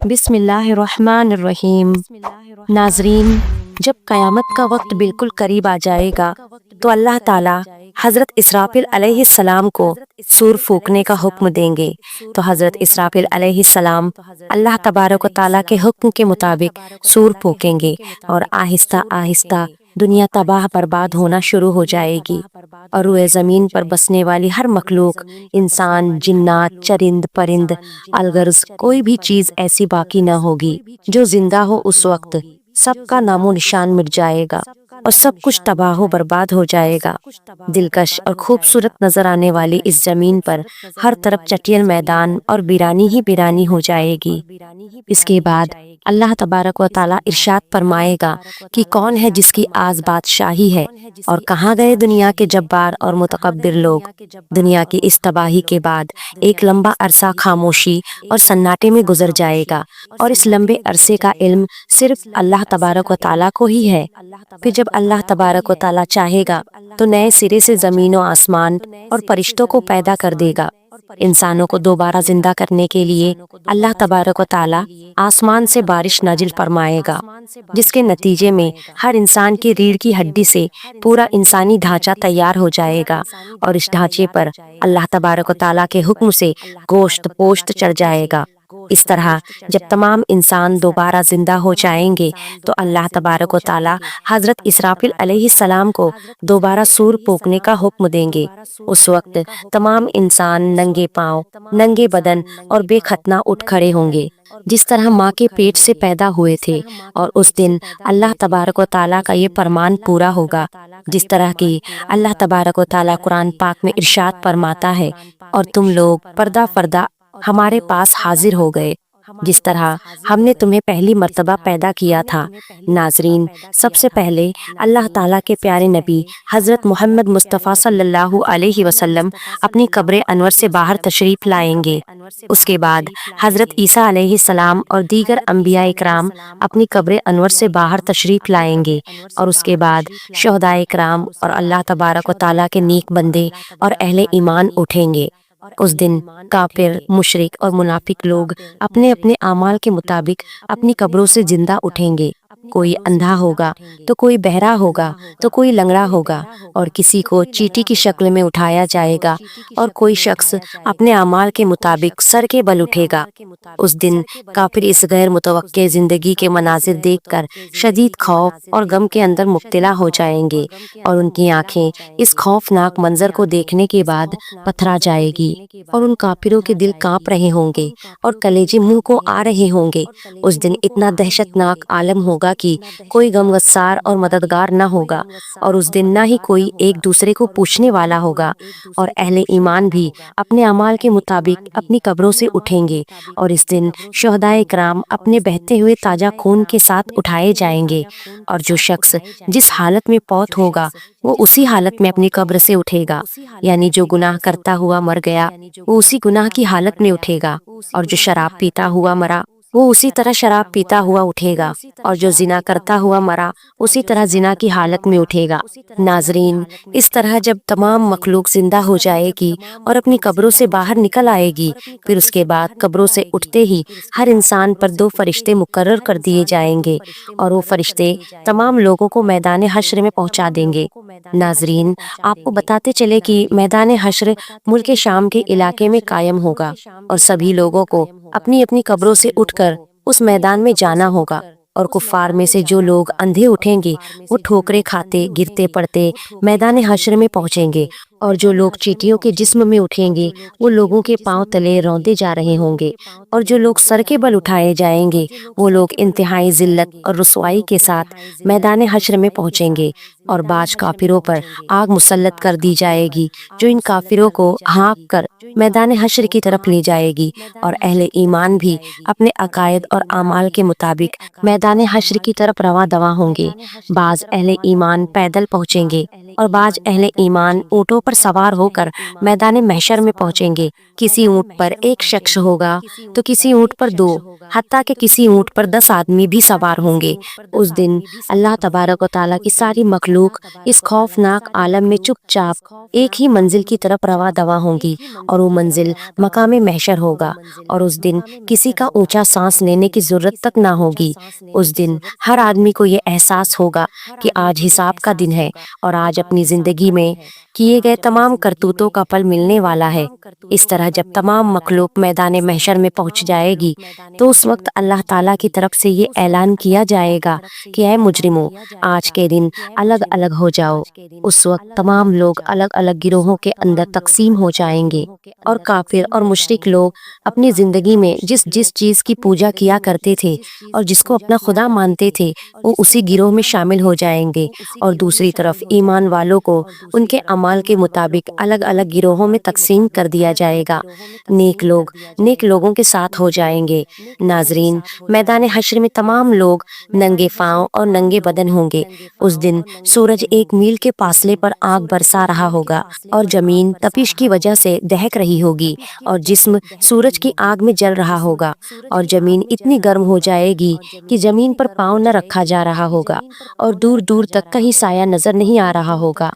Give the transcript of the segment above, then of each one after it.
بسم اللہ الرحمن الرحیم۔ ناظرین، جب قیامت کا وقت بالکل قریب آ جائے گا تو اللہ تعالیٰ حضرت اسرافیل علیہ السلام کو سور پھونکنے کا حکم دیں گے۔ تو حضرت اسرافیل علیہ السلام اللہ تبارک و تعالیٰ کے حکم کے مطابق سور پھونکیں گے اور آہستہ آہستہ دنیا تباہ برباد ہونا شروع ہو جائے گی، اور روئے زمین پر بسنے والی ہر مخلوق، انسان، جنات، چرند پرند، الغرض کوئی بھی چیز ایسی باقی نہ ہوگی جو زندہ ہو۔ اس وقت سب کا نام و نشان مٹ جائے گا اور سب کچھ تباہ و برباد ہو جائے گا۔ دلکش اور خوبصورت نظر آنے والی اس زمین پر ہر طرف چٹیل میدان اور ویرانی ہی ویرانی ہو جائے گی۔ اس کے بعد اللہ تبارک و تعالیٰ ارشاد فرمائے گا کہ کون ہے جس کی آز بادشاہی ہے، اور کہاں گئے دنیا کے جبار اور متکبر لوگ۔ دنیا کی اس تباہی کے بعد ایک لمبا عرصہ خاموشی اور سناٹے میں گزر جائے گا، اور اس لمبے عرصے کا علم صرف اللہ تبارک و تعالیٰ کو ہی ہے۔ پھر جب اللہ تبارک و تعالیٰ چاہے گا تو نئے سرے سے زمین و آسمان اور فرشتوں کو پیدا کر دے گا۔ انسانوں کو دوبارہ زندہ کرنے کے لیے اللہ تبارک و تعالیٰ آسمان سے بارش نازل فرمائے گا، جس کے نتیجے میں ہر انسان کی ریڑھ کی ہڈی سے پورا انسانی ڈھانچہ تیار ہو جائے گا، اور اس ڈھانچے پر اللہ تبارک و تعالیٰ کے حکم سے گوشت پوشت چڑھ جائے گا۔ اس طرح جب تمام انسان دوبارہ زندہ ہو جائیں گے تو اللہ تبارک و تعالیٰ حضرت اسرافیل علیہ السلام کو دوبارہ سور پھونکنے کا حکم دیں گے۔ اس وقت تمام انسان ننگے پاؤں، ننگے بدن اور بے ختنہ اٹھ کھڑے ہوں گے، جس طرح ماں کے پیٹ سے پیدا ہوئے تھے، اور اس دن اللہ تبارک و تعالیٰ کا یہ فرمان پورا ہوگا، جس طرح کی اللہ تبارک و تعالیٰ قرآن پاک میں ارشاد فرماتا ہے، اور تم لوگ پردہ پردہ ہمارے پاس حاضر ہو گئے، جس طرح ہم نے تمہیں پہلی مرتبہ پیدا کیا تھا۔ ناظرین، سب سے پہلے اللہ تعالیٰ کے پیارے نبی حضرت محمد مصطفیٰ صلی اللہ علیہ وسلم اپنی قبر انور سے باہر تشریف لائیں گے۔ اس کے بعد حضرت عیسیٰ علیہ السلام اور دیگر انبیاء اکرام اپنی قبر انور سے باہر تشریف لائیں گے، اور اس کے بعد شہداء اکرام اور اللہ تبارک و تعالیٰ کے نیک بندے اور اہل ایمان اٹھیں گے۔ اس دن کافر، مشرک اور منافق لوگ اپنے اپنے اعمال کے مطابق اپنی قبروں سے زندہ اٹھیں گے۔ کوئی اندھا ہوگا تو کوئی بہرا ہوگا تو کوئی لنگڑا ہوگا، اور کسی کو چیٹی کی شکل میں اٹھایا جائے گا، اور کوئی شخص اپنے اعمال کے مطابق سر کے بل اٹھے گا۔ اس دن کافر اس غیر متوقع زندگی کے مناظر دیکھ کر شدید خوف اور غم کے اندر مبتلا ہو جائیں گے، اور ان کی آنکھیں اس خوفناک منظر کو دیکھنے کے بعد پتھرا جائے گی، اور ان کافروں کے دل کانپ رہے ہوں گے اور کلیجے منہ کو آ رہے ہوں گے۔ اس دن اتنا دہشت ناک عالم ہوگا کہ کوئی غمگسار اور مددگار نہ ہوگا، اور اس دن نہ ہی کوئی ایک دوسرے کو پوچھنے والا ہوگا، اور اہل ایمان بھی اپنے اعمال کے مطابق اپنی قبروں سے اٹھیں گے، اور اس دن شہداء کرام اپنے بہتے ہوئے تازہ خون کے ساتھ اٹھائے جائیں گے، اور جو شخص جس حالت میں فوت ہوگا وہ اسی حالت میں اپنی قبر سے اٹھے گا، یعنی جو گناہ کرتا ہوا مر گیا وہ اسی گناہ کی حالت میں اٹھے گا، اور جو شراب پیتا ہوا مرا وہ اسی طرح شراب پیتا ہوا اٹھے گا، اور جو زنا کرتا ہوا مرا اسی طرح زنا کی حالت میں اٹھے گا۔ ناظرین، اس طرح جب تمام مخلوق زندہ ہو جائے گی اور اپنی قبروں سے باہر نکل آئے گی، پھر اس کے بعد قبروں سے اٹھتے ہی ہر انسان پر دو فرشتے مقرر کر دیے جائیں گے، اور وہ فرشتے تمام لوگوں کو میدان حشر میں پہنچا دیں گے۔ ناظرین، آپ کو بتاتے چلے کہ میدان حشر ملک شام کے علاقے میں قائم ہوگا، اور سبھی لوگوں کو اپنی اپنی قبروں سے اٹھ کر اس میدان میں جانا ہوگا، اور کفار میں سے جو لوگ اندھے اٹھیں گے وہ ٹھوکریں کھاتے گرتے پڑتے میدان حشر میں پہنچیں گے، اور جو لوگ چیٹیوں کے جسم میں اٹھیں گے وہ لوگوں کے پاؤں تلے روندے جا رہے ہوں گے، اور جو لوگ سر کے بل اٹھائے جائیں گے وہ لوگ انتہائی ذلت اور رسوائی کے ساتھ میدان حشر میں پہنچیں گے، اور بعض کافروں پر آگ مسلط کر دی جائے گی جو ان کافروں کو ہانک کر میدان حشر کی طرف لے جائے گی، اور اہل ایمان بھی اپنے عقائد اور اعمال کے مطابق میدان حشر کی طرف رواں دواں ہوں گے۔ بعض اہل ایمان پیدل پہنچیں گے، اور بعض اہل ایمان اونٹوں پر سوار ہو کر میدان محشر میں پہنچیں گے۔ کسی اونٹ پر ایک شخص ہوگا تو کسی اونٹ پر 2، حتیٰ کہ کسی اونٹ پر 10 آدمی بھی سوار ہوں گے۔ اس دن اللہ تبارک و تعالیٰ کی ساری مخلوق اس خوفناک عالم میں چپ چاپ ایک ہی منزل کی طرف رواں دواں ہوں گی، اور وہ منزل مقام محشر ہوگا۔ اور اس دن کسی کا اونچا سانس لینے کی ضرورت تک نہ ہوگی۔ اس دن ہر آدمی کو یہ احساس ہوگا کہ آج حساب کا دن ہے، اور آج اپنی زندگی میں کیے گئے تمام کرتوتوں کا پھل ملنے والا ہے۔ اس طرح جب تمام مخلوق میدان محشر میں پہنچ جائے گی تو اس وقت اللہ تعالیٰ کی طرف سے یہ اعلان کیا جائے گا کہ اے مجرموں، آج کے دن الگ الگ ہو جاؤ۔ اس وقت تمام لوگ الگ الگ گروہوں کے اندر تقسیم ہو جائیں گے، اور کافر اور مشرک لوگ اپنی زندگی میں جس جس چیز کی پوجا کیا کرتے تھے اور جس کو اپنا خدا مانتے تھے وہ اسی گروہ میں شامل ہو جائیں گے، اور دوسری طرف ایمان والوں کو ان کے اعمال کے مطابق الگ الگ گروہوں میں تقسیم کر دیا جائے گا۔ نیک لوگ نیک لوگوں کے ساتھ ہو جائیں گے۔ ناظرین، میدان حشر میں تمام لوگ ننگے پاؤں اور ننگے بدن ہوں گے۔ اس دن سورج 1 میل کے فاصلے پر آگ برسا رہا ہوگا، اور زمین تپش کی وجہ سے دہک رہی ہوگی، اور جسم سورج کی آگ میں جل رہا ہوگا، اور زمین اتنی گرم ہو جائے گی کہ زمین پر پاؤں نہ رکھا جا رہا ہوگا، اور دور دور تک کہیں سایہ نظر نہیں آ رہا ہوگا،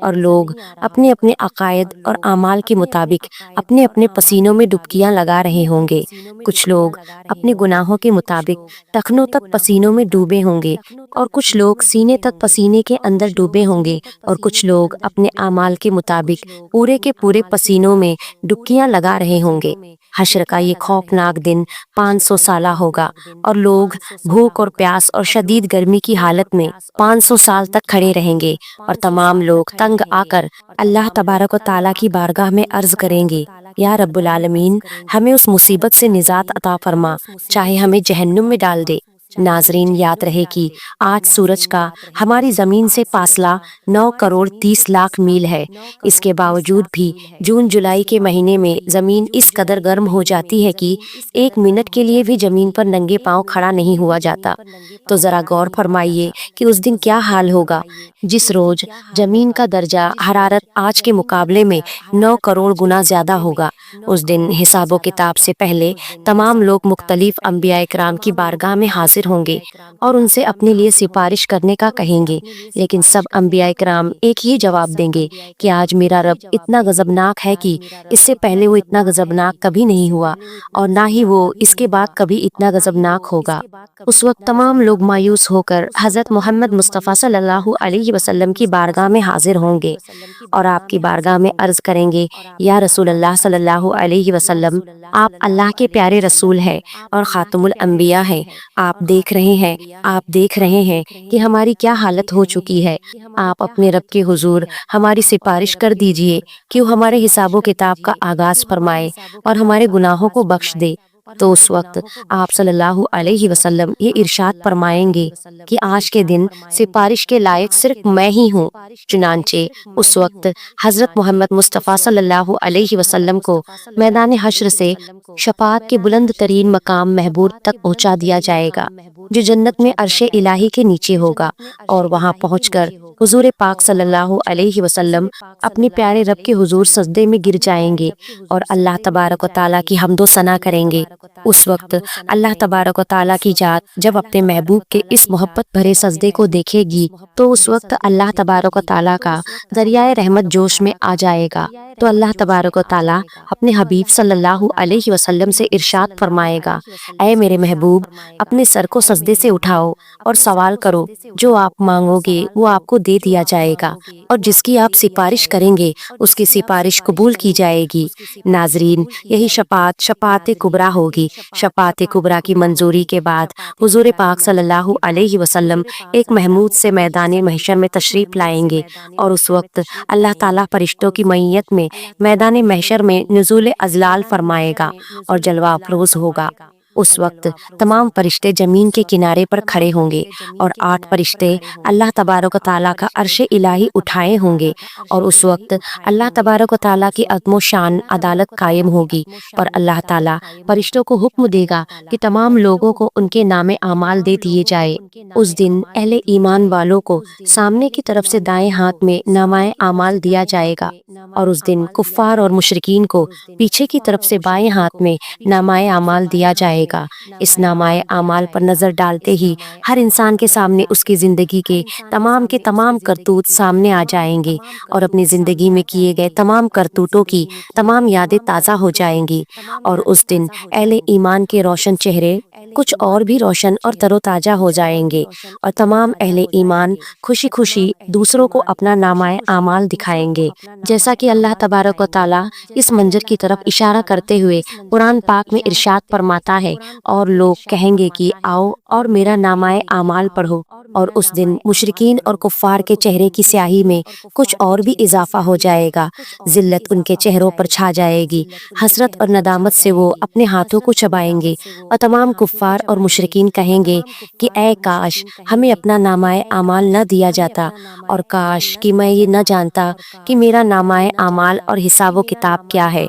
اور لوگ اپنے اپنے عقائد اور اعمال کے مطابق اپنے اپنے پسینوں میں ڈبکیاں لگا رہے ہوں گے۔ کچھ لوگ اپنے گناہوں کے مطابق ٹخنوں تک پسینوں میں ڈوبے ہوں گے، اور کچھ لوگ سینے تک پسینے کے اندر ڈوبے ہوں گے، اور کچھ لوگ اپنے اعمال کے مطابق پورے کے پورے پسینوں میں ڈبکیاں لگا رہے ہوں گے۔ حشر کا یہ خوفناک دن 500 سالہ ہوگا، اور لوگ بھوک اور پیاس اور شدید گرمی کی حالت میں 500 سال تک کھڑے رہیں گے، اور تمام لوگ تنگ آ کر اللہ تبارک و تعالیٰ کی بارگاہ میں عرض کریں گے، یا رب العالمین، ہمیں اس مصیبت سے نجات عطا فرما، چاہے ہمیں جہنم میں ڈال دے۔ ناظرین، یاد رہے کہ آج سورج کا ہماری زمین سے فاصلہ 9 کروڑ 30 لاکھ میل ہے۔ اس کے باوجود بھی جون جولائی کے مہینے میں زمین اس قدر گرم ہو جاتی ہے کہ 1 منٹ کے لیے بھی زمین پر ننگے پاؤں کھڑا نہیں ہوا جاتا۔ تو ذرا غور فرمائیے کہ اس دن کیا حال ہوگا جس روز زمین کا درجہ حرارت آج کے مقابلے میں 9 کروڑ گنا زیادہ ہوگا۔ اس دن حساب و کتاب سے پہلے تمام لوگ مختلف انبیاء کرام کی بارگاہ میں حاضر ہوں گے اور ان سے اپنے لیے سفارش کرنے کا کہیں گے، لیکن سب انبیاء کرام ایک ہی جواب دیں گے کہ آج میرا رب اتنا غضبناک ہے کہ اس سے پہلے وہ اتنا غضبناک کبھی نہیں ہوا، اور نہ ہی وہ اس کے بعد کبھی اتنا غضبناک ہوگا۔ اس وقت تمام لوگ مایوس ہو کر حضرت محمد مصطفیٰ صلی اللہ علیہ وسلم کی بارگاہ میں حاضر ہوں گے، اور آپ کی بارگاہ میں عرض کریں گے، یا رسول اللہ صلی اللہ علیہ وسلم، آپ اللہ کے پیارے رسول ہیں اور خاتم الانبیاء ہیں۔ آپ دیکھ رہے ہیں کہ ہماری کیا حالت ہو چکی ہے۔ آپ اپنے رب کے حضور ہماری سفارش کر دیجئے کہ وہ ہمارے حساب و کتاب کا آغاز فرمائے اور ہمارے گناہوں کو بخش دے۔ تو اس وقت آپ صلی اللہ علیہ وسلم یہ ارشاد فرمائیں گے کہ آج کے دن سفارش کے لائق صرف میں ہی ہوں۔ چنانچہ اس وقت حضرت محمد مصطفیٰ صلی اللہ علیہ وسلم کو میدان حشر سے شفاعت کے بلند ترین مقام محبوب تک پہنچا دیا جائے گا، جو جنت میں عرش الہی کے نیچے ہوگا، اور وہاں پہنچ کر حضور پاک صلی اللہ علیہ وسلم اپنے پیارے رب کے حضور سجدے میں گر جائیں گے اور اللہ تبارک و تعالیٰ کی حمد و ثنا کریں گے۔ اس وقت اللہ تبارک و تعالیٰ کی ذات جب اپنے محبوب کے اس محبت بھرے سجدے کو دیکھے گی تو اس وقت اللہ تبارک و تعالیٰ کا دریائے رحمت جوش میں آ جائے گا۔ تو اللہ تبارک و تعالیٰ اپنے حبیب صلی اللہ علیہ وسلم سے ارشاد فرمائے گا، اے میرے محبوب، اپنے سر کو سجدے سے اٹھاؤ اور سوال کرو، جو آپ مانگو گے وہ آپ کو دے دیا جائے گا، اور جس کی آپ سفارش کریں گے اس کی سفارش قبول کی جائے گی۔ ناظرین، یہی شفاعت کبریٰ ہوگی۔ شفاعت کبریٰ کی منظوری کے بعد حضور پاک صلی اللہ علیہ وسلم ایک محمود سے میدان محشر میں تشریف لائیں گے، اور اس وقت اللہ تعالیٰ فرشتوں کی معیت میں میدان محشر میں نزول ازلال فرمائے گا اور جلوہ افروز ہوگا۔ اس وقت تمام فرشتے زمین کے کنارے پر کھڑے ہوں گے اور 8 فرشتے اللہ تبارک و تعالیٰ کا عرش الہی اٹھائے ہوں گے، اور اس وقت اللہ تبارک و تعالیٰ کی عظم و شان عدالت قائم ہوگی، اور اللہ تعالیٰ فرشتوں کو حکم دے گا کہ تمام لوگوں کو ان کے نام اعمال دے دیے جائے۔ اس دن اہل ایمان والوں کو سامنے کی طرف سے دائیں ہاتھ میں نامہ اعمال دیا جائے گا، اور اس دن کفار اور مشرکین کو پیچھے کی طرف سے بائیں ہاتھ میں نامہ اعمال دیا جائے گا۔ اس نامہ اعمال پر نظر ڈالتے ہی ہر انسان کے سامنے اس کی زندگی کے تمام کرتوت سامنے آ جائیں گے، اور اپنی زندگی میں کیے گئے تمام کرتوتوں کی تمام یادیں تازہ ہو جائیں گی، اور اس دن اہل ایمان کے روشن چہرے کچھ اور بھی روشن اور تر و تازہ ہو جائیں گے، اور تمام اہل ایمان خوشی خوشی دوسروں کو اپنا نامہ اعمال دکھائیں گے، جیسا کہ اللہ تبارک و تعالیٰ اس منظر کی طرف اشارہ کرتے ہوئے قرآن پاک میں ارشاد فرماتا ہے، اور لوگ کہیں گے کہ آؤ اور میرا نامہ اعمال پڑھو، اور اس دن مشرکین اور کفار کے چہرے کی سیاہی میں کچھ اور بھی اضافہ ہو جائے گا، ذلت ان کے چہروں پر چھا جائے گی، حسرت اور ندامت سے وہ اپنے ہاتھوں کو چبائیں گے، اور تمام کفار اور مشرکین کہیں گے کہ اے کاش ہمیں اپنا نامہ اعمال نہ دیا جاتا، اور کاش کہ میں یہ نہ جانتا کہ میرا نامہ اعمال اور حساب و کتاب کیا ہے۔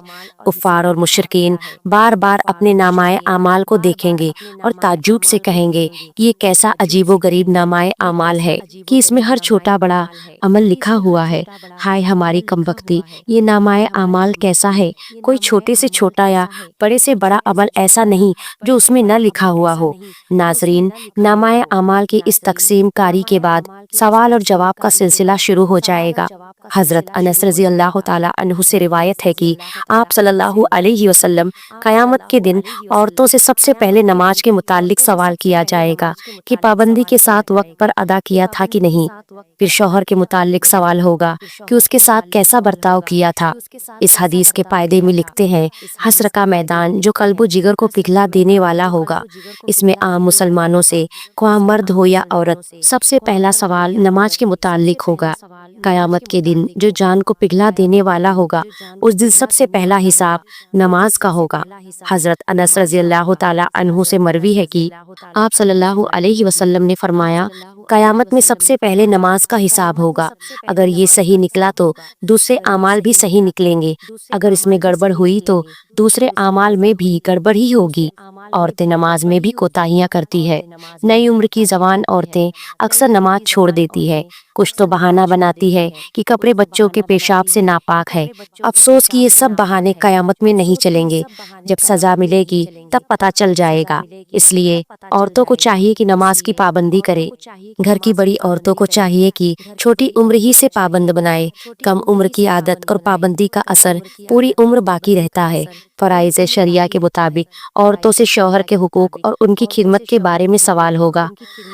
کفار اور مشرکین بار بار اپنے نامہ اعمال کو دیکھیں گے اور تعجب سے کہیں گے کہ یہ کیسا عجیب و غریب نامہ اعمال ہے کہ اس میں ہر چھوٹا بڑا عمل لکھا ہوا ہے، ہائے ہماری کمبختی، یہ نامہ اعمال کیسا ہے، کوئی چھوٹے سے چھوٹا یا بڑے سے بڑا عمل ایسا نہیں جو اس میں نہ لکھا ہوا ہو۔ ناظرین، نامہ اعمال کی اس تقسیم کاری کے بعد سوال اور جواب کا سلسلہ شروع ہو جائے گا۔ حضرت انس رضی اللہ تعالیٰ عنہ سے روایت ہے کہ آپ صلی اللہ علیہ وسلم قیامت کے دن عورتوں سے سب سے پہلے نماز کے متعلق سوال کیا جائے گا کہ پابندی کے ساتھ وقت پر ادا کیا تھا کہ نہیں، پھر شوہر کے متعلق سوال ہوگا کہ اس کے ساتھ کیسا برتاؤ کیا تھا۔ اس حدیث کے فائدے میں لکھتے ہیں، حشر کا میدان جو قلب و جگر کو پگھلا دینے والا ہوگا، اس میں عام مسلمانوں سے خواہ مرد ہو یا عورت سب سے پہلا سوال نماز کے متعلق ہوگا۔ قیامت کے دن جو جان کو پگھلا دینے والا ہوگا، اس دن سب سے پہلا حساب نماز کا ہوگا۔ حضرت انس رضی اللہ تعالیٰ عنہ سے مروی ہے کہ آپ صلی اللہ علیہ وسلم نے فرمایا، قیامت میں سب سے پہلے نماز کا حساب ہوگا، اگر یہ صحیح نکلا تو دوسرے اعمال بھی صحیح نکلیں گے، اگر اس میں گڑبڑ ہوئی تو دوسرے اعمال میں بھی گڑبڑ ہی ہوگی۔ عورتیں نماز میں بھی کوتاہیاں کرتی ہے، نئی عمر کی جوان عورتیں اکثر نماز چھوڑ دیتی ہے، کچھ تو بہانہ بناتی ہے کہ کپڑے بچوں کے پیشاب سے ناپاک ہے۔ افسوس کہ یہ سب بہانے قیامت میں نہیں چلیں گے، جب سزا ملے گی تب پتہ چل جائے گا۔ اس لیے عورتوں کو چاہیے کہ نماز کی پابندی کرے، گھر کی بڑی عورتوں کو چاہیے کہ چھوٹی عمر ہی سے پابند بنائے، کم عمر کی عادت اور پابندی کا اثر پوری عمر باقی رہتا ہے۔ فرائض شریعہ کے مطابق عورتوں سے شوہر کے حقوق اور ان کی خدمت کے بارے میں سوال ہوگا۔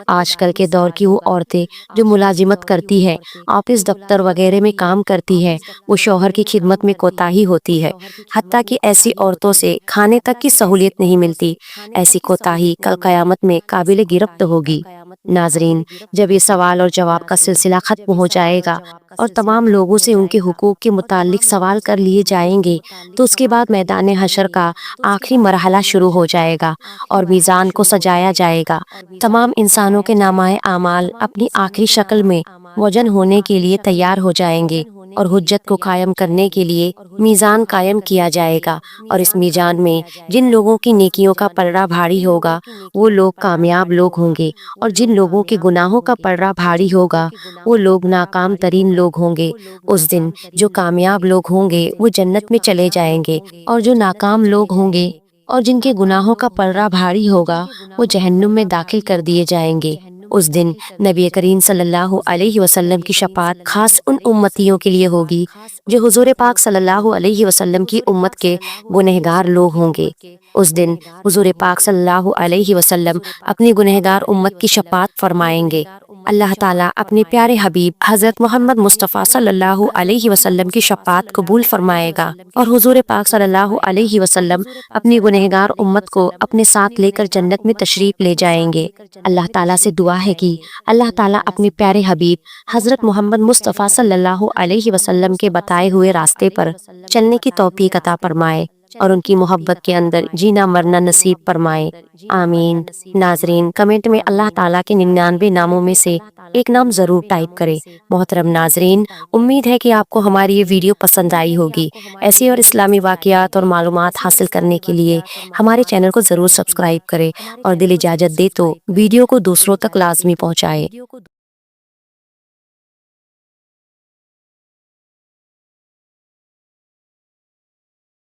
آج کل کے دور کی وہ عورتیں جو ملازمت کرتی ہے، آفس دفتر وغیرہ میں کام کرتی ہے، وہ شوہر کی خدمت میں کوتاہی ہوتی ہے، حتیٰ کہ ایسی عورتوں سے کھانے تک کی سہولیت نہیں ملتی۔ ایسی کوتاہی کل قیامت میں قابل گرفت ہوگی۔ ناظرین، جب یہ سوال اور جواب کا سلسلہ ختم ہو جائے گا اور تمام لوگوں سے ان کے حقوق کے متعلق سوال کر لیے جائیں گے، تو اس کے بعد میدان حشر کا آخری مرحلہ شروع ہو جائے گا اور میزان کو سجایا جائے گا۔ تمام انسانوں کے نامہ اعمال اپنی آخری شکل میں وزن ہونے کے لیے تیار ہو جائیں گے، اور حجت کو قائم کرنے کے لیے میزان قائم کیا جائے گا، اور اس میزان میں جن لوگوں کی نیکیوں کا پلڑا بھاری ہوگا وہ لوگ کامیاب لوگ ہوں گے، اور جن لوگوں کے گناہوں کا پلڑا بھاری ہوگا وہ لوگ ناکام ترین لوگ ہوں گے۔ اس دن جو کامیاب لوگ ہوں گے وہ جنت میں چلے جائیں گے، اور جو ناکام لوگ ہوں گے اور جن کے گناہوں کا پلڑا بھاری ہوگا وہ جہنم میں داخل کر دیے جائیں گے۔ اس دن نبی کریم صلی اللہ علیہ وسلم کی شفاعت خاص ان امتیوں کے لیے ہوگی جو حضور پاک صلی اللہ علیہ وسلم کی امت کے گنہگار لوگ ہوں گے۔ اس دن حضور پاک صلی اللہ علیہ وسلم اپنی گنہگار امت کی شفاعت فرمائیں گے۔ اللہ تعالیٰ اپنے پیارے حبیب حضرت محمد مصطفیٰ صلی اللہ علیہ وسلم کی شفاعت قبول فرمائے گا، اور حضور پاک صلی اللہ علیہ وسلم اپنی گنہگار امت کو اپنے ساتھ لے کر جنت میں تشریف لے جائیں گے۔ اللہ تعالیٰ سے دعا ہے کہ اللہ تعالیٰ اپنے پیارے حبیب حضرت محمد مصطفیٰ صلی اللہ علیہ وسلم کے بتائے ہوئے راستے پر چلنے کی توفیق عطا فرمائے۔ اور ان کی محبت کے اندر جینا مرنا نصیب فرمائے، آمین۔ ناظرین، کمنٹ میں اللہ تعالیٰ کے 99 ناموں میں سے ایک نام ضرور ٹائپ کرے۔ محترم ناظرین، امید ہے کہ آپ کو ہماری یہ ویڈیو پسند آئی ہوگی۔ ایسی اور اسلامی واقعات اور معلومات حاصل کرنے کے لیے ہمارے چینل کو ضرور سبسکرائب کرے اور دل اجازت دے تو ویڈیو کو دوسروں تک لازمی پہنچائے۔